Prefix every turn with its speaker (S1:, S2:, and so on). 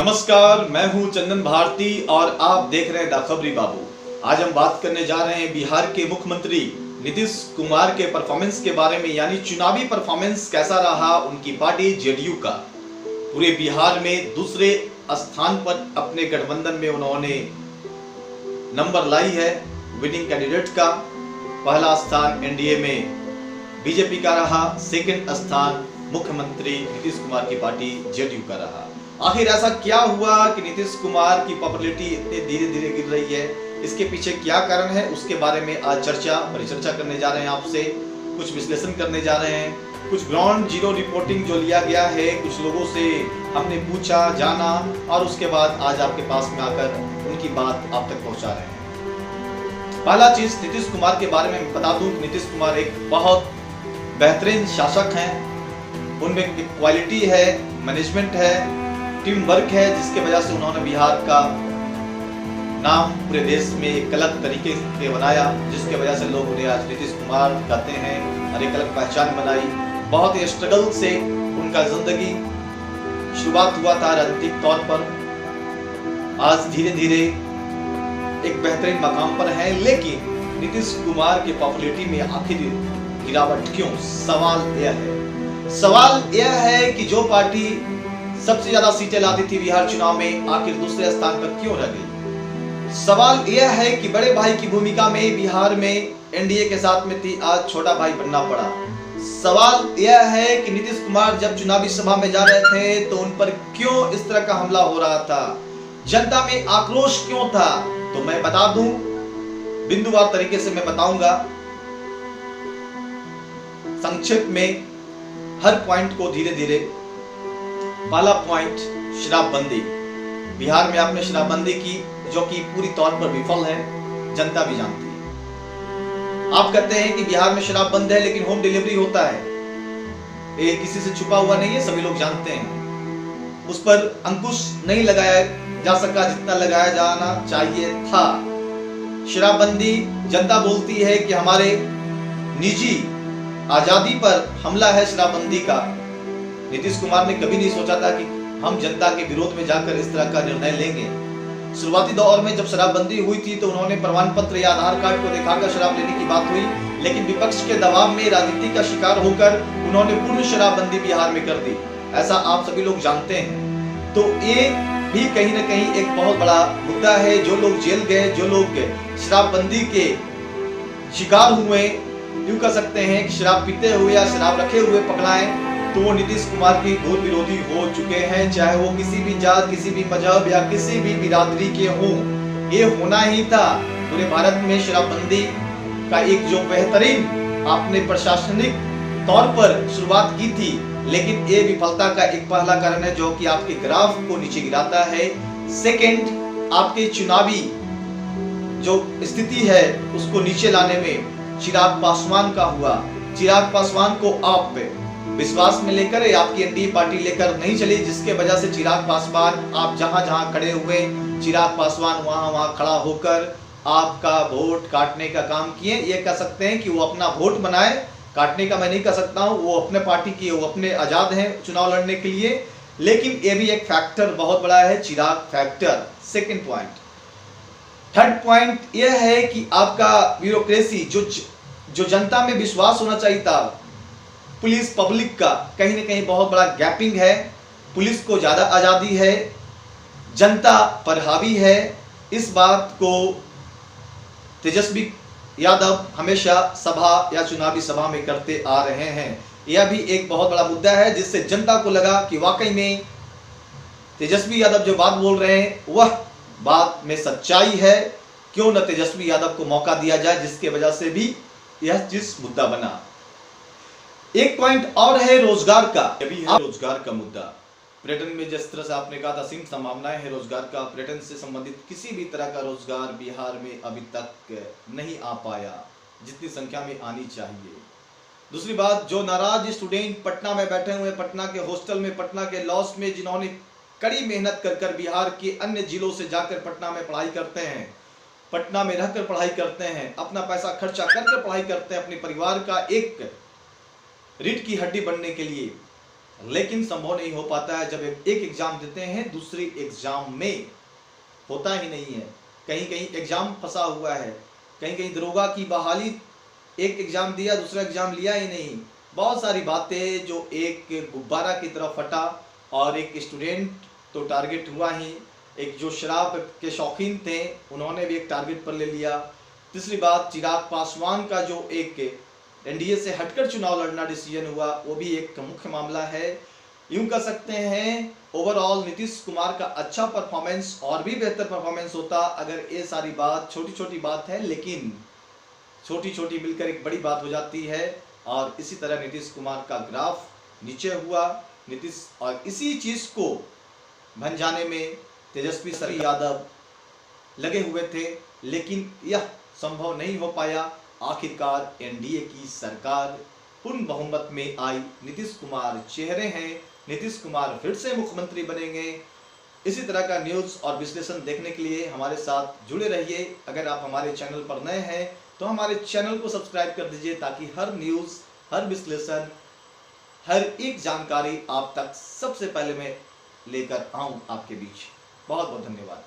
S1: नमस्कार, मैं हूं चंदन भारती और आप देख रहे हैं द खबरी बाबू। आज हम बात करने जा रहे हैं बिहार के मुख्यमंत्री नीतीश कुमार के परफॉर्मेंस के बारे में, यानी चुनावी परफॉर्मेंस कैसा रहा उनकी पार्टी जेडीयू का। पूरे बिहार में दूसरे स्थान पर अपने गठबंधन में उन्होंने नंबर लाई है विनिंग कैंडिडेट का। पहला स्थान एनडीए में बीजेपी का रहा, सेकंड स्थान मुख्यमंत्री नीतीश कुमार की पार्टी जेडीयू का रहा। आखिर ऐसा क्या हुआ कि नीतीश कुमार की पॉपुलैरिटी इतनी धीरे धीरे गिर रही है? इसके पीछे क्या कारण है, उसके बारे में आज परिचर्चा करने जा रहे हैं आपसे। कुछ विश्लेषण करने जा रहे हैं, कुछ ग्राउंड जीरो रिपोर्टिंग जो लिया गया है, कुछ लोगों से हमने पूछा, जाना और उसके बाद आज आपके पास में आकर उनकी बात आप तक पहुंचा रहे हैं। पहला चीज नीतीश कुमार के बारे में बता दूं, नीतीश कुमार एक बहुत बेहतरीन शासक हैं। उनमें एक क्वालिटी है, मैनेजमेंट है, टीम वर्क है, जिसके वजह से उन्होंने बिहार का नाम पूरे देश में एक अलग तरीके से बनाया, जिसके वजह से लोग उन्हें आज नीतीश कुमार कहते हैं और एक अलग पहचान बनाई। बहुत ही स्ट्रगल से उनका जिंदगी शुरुआत हुआ था राजनीतिक तौर पर, आज धीरे धीरे एक बेहतरीन मकाम पर है। लेकिन नीतीश कुमार की पॉपुलैरिटी में आखिर गिरावट क्यों? सवाल यह है कि जो पार्टी सबसे ज्यादा सीटें लाती थी बिहार चुनाव में, आखिर दूसरे स्थान पर क्यों रह गई? सवाल यह है कि बड़े भाई की भूमिका में बिहार में एनडीए के साथ में थी, आज छोटा भाई बनना पड़ा। सवाल यह है कि नीतीश कुमार जब चुनावी सभा में जा रहे थे तो उन पर क्यों इस तरह का हमला हो रहा था? जनता में आक्रोश क्यों था? तो मैं बता दूं, बिंदुवार तरीके से मैं बताऊंगा, संक्षेप में हर पॉइंट को धीरे धीरे। पहला पॉइंट, शराबबंदी। बिहार में आपने शराबबंदी की जो कि पूरी तौर पर विफल है, जनता भी जानती है। आप कहते हैं कि बिहार में शराब बंद है लेकिन होम डिलीवरी होता है, ये किसी से छुपा हुआ नहीं है, सभी लोग जानते हैं। उस पर अंकुश नहीं लगाया जा सका जितना लगाया जाना चाहिए था। शराबबंदी, जनता बोलती है कि हमारे निजी आजादी पर हमला है शराबबंदी का। नीतीश कुमार ने कभी नहीं सोचा था कि हम जनता के विरोध में जाकर इस तरह का निर्णय लेंगे। शुरुआती दौर में जब शराबबंदी हुई थी तो उन्होंने प्रमाण पत्र या आधार कार्ड को दिखाकर शराब लेने की बात हुई, लेकिन विपक्ष के दबाव में राजनीति का शिकार होकर उन्होंने पूर्ण शराबबंदी बिहार में कर दी। ऐसा आप सभी लोग जानते हैं। तो ये भी कहीं ना कहीं एक बहुत बड़ा मुद्दा है। जो लोग जेल गए, जो लोग शराबबंदी के शिकार हुए, यूं कह सकते हैं कि शराब पीते हुए या शराब रखे हुए पकड़ाए, तो वो नीतीश कुमार की घोर विरोधी हो चुके हैं, चाहे वो किसी भी जात, किसी भी मजहब या किसी भी बिरादरी के हों। ये होना ही था। पूरे भारत में शराबबंदी का एक जो बेहतरीन आपने प्रशासनिक तौर पर शुरुआत की थी, लेकिन ये विफलता का एक पहला कारण है जो कि आपके ग्राफ को नीचे गिराता है। सेकंड, आपके चुनावी जो स्थिति है उसको नीचे लाने में चिराग पासवान का हुआ। चिराग पासवान को आप विश्वास में लेकर आपकी एनडीए पार्टी लेकर नहीं चली, जिसके वजह से चिराग पासवान, आप जहां जहां खड़े हुए, चिराग पासवान वहां वहां खड़ा होकर आपका वोट काटने का काम किए। ये कह सकते हैं कि वो अपना वोट बनाए, काटने का मैं नहीं कह सकता हूं, वो अपने पार्टी की, वो अपने आजाद हैं चुनाव लड़ने के लिए। लेकिन ये भी एक फैक्टर बहुत बड़ा है, Chirag factor. Second point. Third point यह है कि आपका ब्यूरोक्रेसी, जो जनता में विश्वास होना चाहिए था, पुलिस पब्लिक का कहीं ना कहीं बहुत बड़ा गैपिंग है। पुलिस को ज्यादा आजादी है, जनता पर हावी है। इस बात को तेजस्वी यादव हमेशा सभा या चुनावी सभा में करते आ रहे हैं। यह भी एक बहुत बड़ा मुद्दा है, जिससे जनता को लगा कि वाकई में तेजस्वी यादव जो बात बोल रहे हैं वह बात में सच्चाई है। क्यों न तेजस्वी यादव को मौका दिया जाए, जिसके वजह से भी यह चीज मुद्दा बना। एक पॉइंट और है रोजगार का, अभी है रोजगार का मुद्दा। पर्यटन में जिस तरह से आपने कहा था असीम संभावनाएं है रोजगार का, पर्यटन से संबंधित किसी भी तरह का रोजगार बिहार में अभी तक नहीं आ पाया जितनी संख्या में आनी चाहिए। दूसरी बात, जो नाराज स्टूडेंट पटना में बैठे हुए, पटना के हॉस्टल में, पटना के लॉज में, जिन्होंने कड़ी मेहनत कर बिहार के अन्य जिलों से जाकर पटना में पढ़ाई करते हैं, पटना में रहकर पढ़ाई करते हैं, अपना पैसा खर्चा करके पढ़ाई करते हैं, अपने परिवार का एक रीढ़ की हड्डी बनने के लिए, लेकिन संभव नहीं हो पाता है जब एक एग्जाम देते हैं दूसरी एग्जाम में होता ही नहीं है। कहीं कहीं एग्जाम फंसा हुआ है, कहीं कहीं दरोगा की बहाली, एक एग्जाम दिया दूसरा एग्जाम लिया ही नहीं। बहुत सारी बातें जो एक गुब्बारा की तरफ फटा और एक स्टूडेंट तो टारगेट हुआ ही, एक जो शराब के शौकीन थे उन्होंने भी एक टारगेट पर ले लिया। तीसरी बात, चिराग पासवान का जो एक एनडीए से हटकर चुनाव लड़ना डिसीजन हुआ, वो भी एक मुख्य मामला है। यूं कह सकते हैं ओवरऑल नीतीश कुमार का अच्छा परफॉर्मेंस और भी बेहतर परफॉर्मेंस होता अगर ये सारी बात, छोटी छोटी बात है लेकिन छोटी छोटी मिलकर एक बड़ी बात हो जाती है। और इसी तरह नीतीश कुमार का ग्राफ नीचे हुआ। नीतीश और इसी चीज को भंजाने में तेजस्वी यादव लगे हुए थे, लेकिन यह संभव नहीं हो पाया। आखिरकार एनडीए की सरकार पूर्ण बहुमत में आई, नीतीश कुमार चेहरे हैं, नीतीश कुमार फिर से मुख्यमंत्री बनेंगे। इसी तरह का न्यूज़ और विश्लेषण देखने के लिए हमारे साथ जुड़े रहिए। अगर आप हमारे चैनल पर नए हैं तो हमारे चैनल को सब्सक्राइब कर दीजिए ताकि हर न्यूज़, हर विश्लेषण, हर एक जानकारी आप तक सबसे पहले मैं लेकर आऊं आपके बीच। बहुत बहुत धन्यवाद।